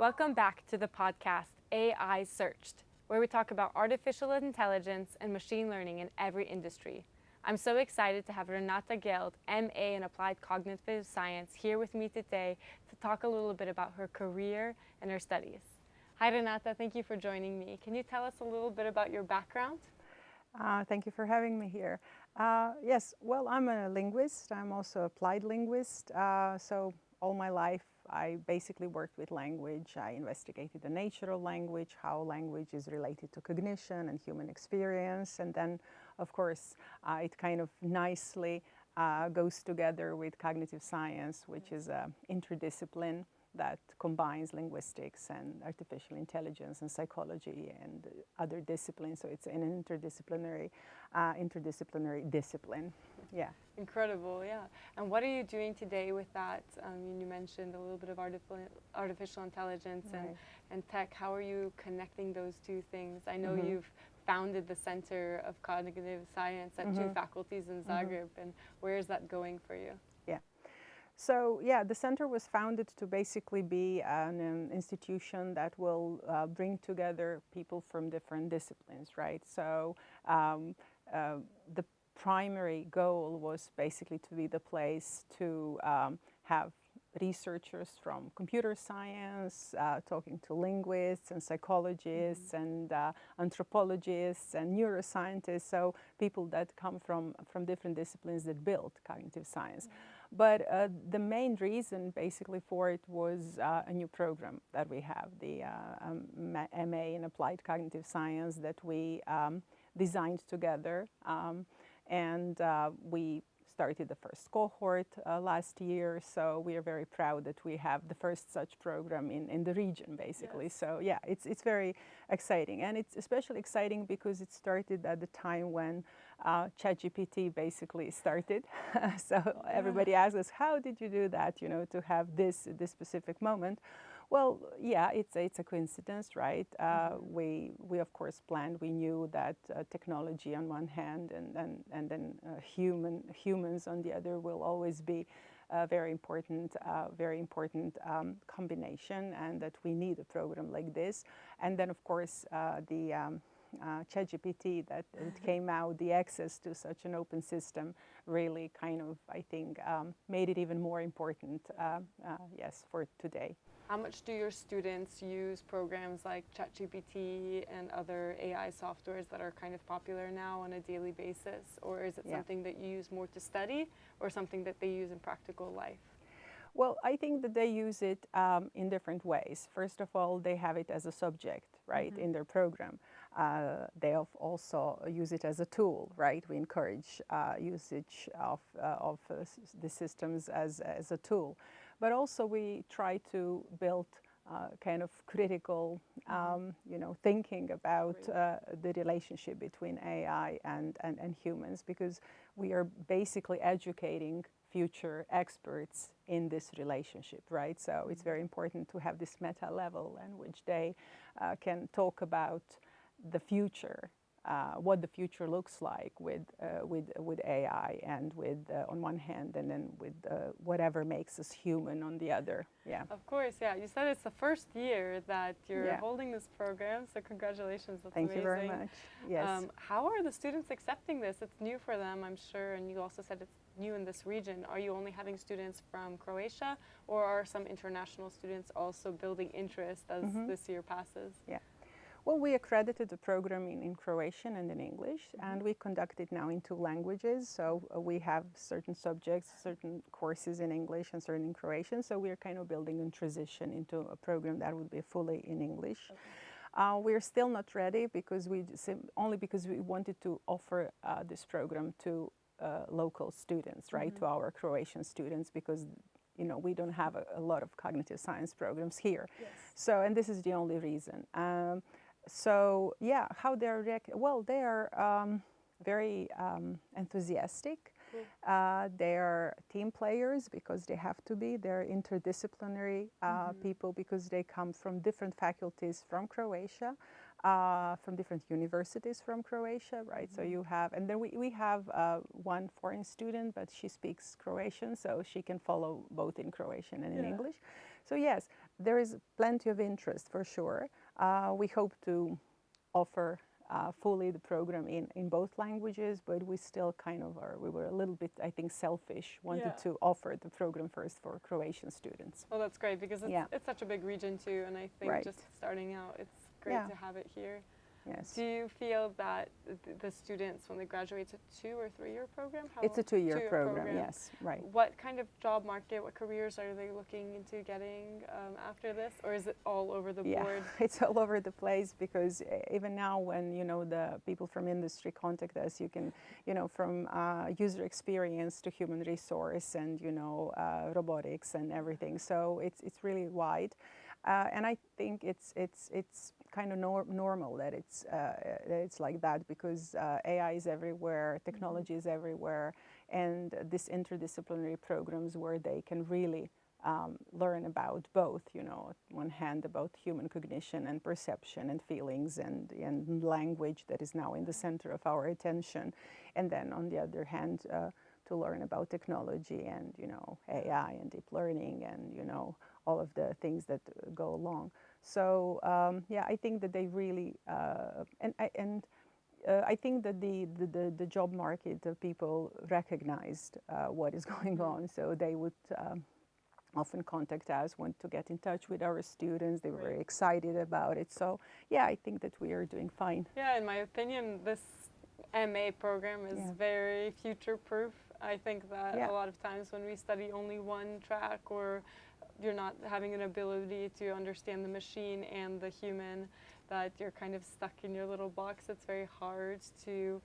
Welcome back to the podcast AI Searched, where we talk about artificial intelligence and machine learning in every industry. I'm so excited to have Renata Geld, MA in Applied Cognitive Science, here with me today to talk a little bit about her career and her studies. Hi Renata, thank you for joining me. Can you tell us a little bit about your background? Thank you for having me here. Yes, well, I'm a linguist. I'm also an applied linguist. So all my life, I basically worked with language. I investigated the nature of language, how language is related to cognition and human experience. And then, of course, it kind of nicely goes together with cognitive science, which is an interdiscipline that combines linguistics and artificial intelligence and psychology and other disciplines. So it's an interdisciplinary discipline. Yeah. Incredible, yeah. And what are you doing today with that? You mentioned a little bit of artificial intelligence and tech. How are you connecting those two things? I know you've founded the Center of Cognitive Science at two faculties in Zagreb, and where is that going for you? So yeah, the center was founded to basically be an institution that will bring together people from different disciplines, right? So the primary goal was basically to be the place to have researchers from computer science, talking to linguists and psychologists and anthropologists and neuroscientists, so people that come from different disciplines that build cognitive science. But the main reason basically for it was a new program that we have, the MA in Applied Cognitive Science that we designed together. And we started the first cohort last year, so we are very proud that we have the first such program in the region, basically. Yes. So yeah, it's very exciting, and it's especially exciting because it started at the time when ChatGPT basically started. So everybody asks us, how did you do that, you know, to have this specific moment? Well, yeah, it's a coincidence, right? We of course planned. We knew that technology on one hand and then humans on the other will always be a very important combination, and that we need a program like this. And then of course the ChatGPT that it came out, the access to such an open system really kind of, I think, made it even more important, yes, for today. How much do your students use programs like ChatGPT and other AI softwares that are kind of popular now on a daily basis? Or is it something that you use more to study, or something that they use in practical life? Well, I think that they use it in different ways. First of all, they have it as a subject, right, in their program. They also use it as a tool, right? We encourage usage of the systems as a tool. But also we try to build kind of critical, thinking about the relationship between AI and humans, because we are basically educating future experts in this relationship, right? So it's very important to have this meta level in which they can talk about the future, what the future looks like with AI and with on one hand, and then with whatever makes us human on the other. Yeah. Of course, yeah. You said it's the first year that you're holding this program, so congratulations. That's Thank amazing. you very much. Yes. How are the students accepting this? It's new for them, I'm sure, and you also said it's new in this region. Are you only having students from Croatia, or are some international students also building interest as this year passes? Yeah. Well, we accredited the program in Croatian and in English, and we conduct it now in two languages. So we have certain subjects, certain courses in English and certain in Croatian. So we are kind of building a transition into a program that would be fully in English. Okay. We're still not ready because only because we wanted to offer this program to local students, right, to our Croatian students, because we don't have a lot of cognitive science programs here. Yes. So, and this is the only reason. So yeah, how they're reacting? Well, they are very enthusiastic. They are team players because they have to be. They're interdisciplinary people because they come from different faculties from Croatia, from different universities from Croatia, right? So you have, and then we have one foreign student, but she speaks Croatian, so she can follow both in Croatian and in English. So yes, there is plenty of interest for sure. We hope to offer fully the program in both languages, but we still kind of we were a little bit, I think, selfish, wanted to offer the program first for Croatian students. Well, that's great because it's such a big region too, and I think just starting out, it's great to have it here. Yes. Do you feel that the students, when they graduate, it's a 2 or 3 year program? It's a 2-year program, yes, right. What kind of job market, what careers are they looking into getting after this, or is it all over the board? It's all over the place, because even now when, the people from industry contact us, you can, from user experience to human resource and, robotics and everything. So it's really wide. And I think it's kind of normal that it's like that, because AI is everywhere, technology is everywhere, and this interdisciplinary programs where they can really learn about both, on one hand about human cognition and perception and feelings and language that is now in the center of our attention, and then on the other hand to learn about technology and AI and deep learning and all of the things that go along. So I think that they really I think that the job market, people recognized what is going on, so they would often contact us, want to get in touch with our students. They were very excited about it. So yeah, I think that we are doing fine. Yeah, in my opinion, this MA program is very future-proof. I think that a lot of times when we study only one track, or you're not having an ability to understand the machine and the human, that you're kind of stuck in your little box. It's very hard to,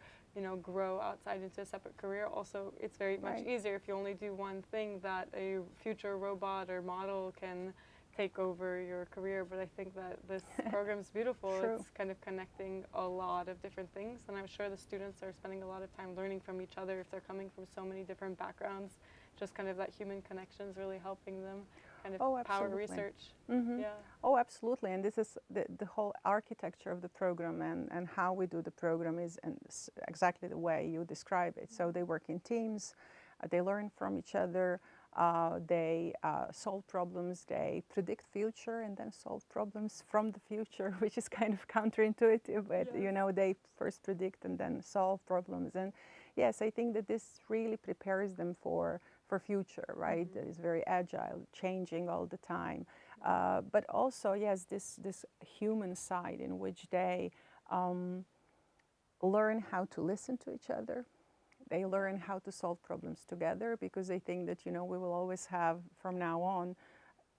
grow outside into a separate career. Also, it's very much easier if you only do one thing, that a future robot or model can take over your career. But I think that this program is beautiful. It's kind of connecting a lot of different things, and I'm sure the students are spending a lot of time learning from each other if they're coming from so many different backgrounds. Just kind of that human connection is really helping them kind of power research. Mm-hmm. Yeah. Oh, absolutely. And this is the whole architecture of the program, and how we do the program is exactly the way you describe it. So they work in teams, they learn from each other, they solve problems, they predict future and then solve problems from the future, which is kind of counterintuitive, but they first predict and then solve problems. And yes, I think that this really prepares them for future, right? That is very agile, changing all the time. But also, yes, this human side in which they learn how to listen to each other. They learn how to solve problems together, because they think that, we will always have, from now on,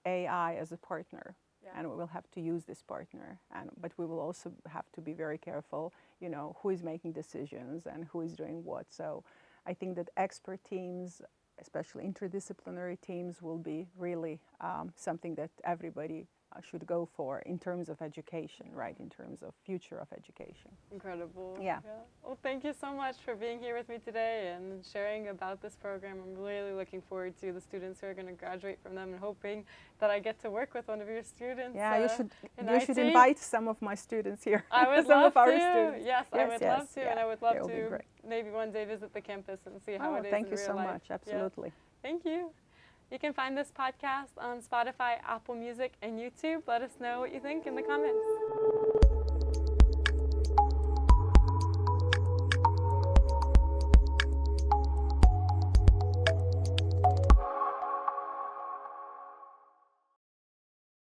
AI as a partner. And we will have to use this partner. But we will also have to be very careful, who is making decisions and who is doing what. So I think that expert teams, especially interdisciplinary teams, will be really something that everybody should go for in terms of education, right? In terms of future of education. Incredible. Yeah. Well, thank you so much for being here with me today and sharing about this program. I'm really looking forward to the students who are going to graduate from them, and hoping that I get to work with one of your students. Yeah, you should invite some of my students here. I would some love of our to. Students. Yes, I would love to, yeah. and I would love to maybe one day visit the campus and see how it is thank in you real so life. much. Absolutely. Yeah. Thank you. You can find this podcast on Spotify, Apple Music, and YouTube. Let us know what you think in the comments.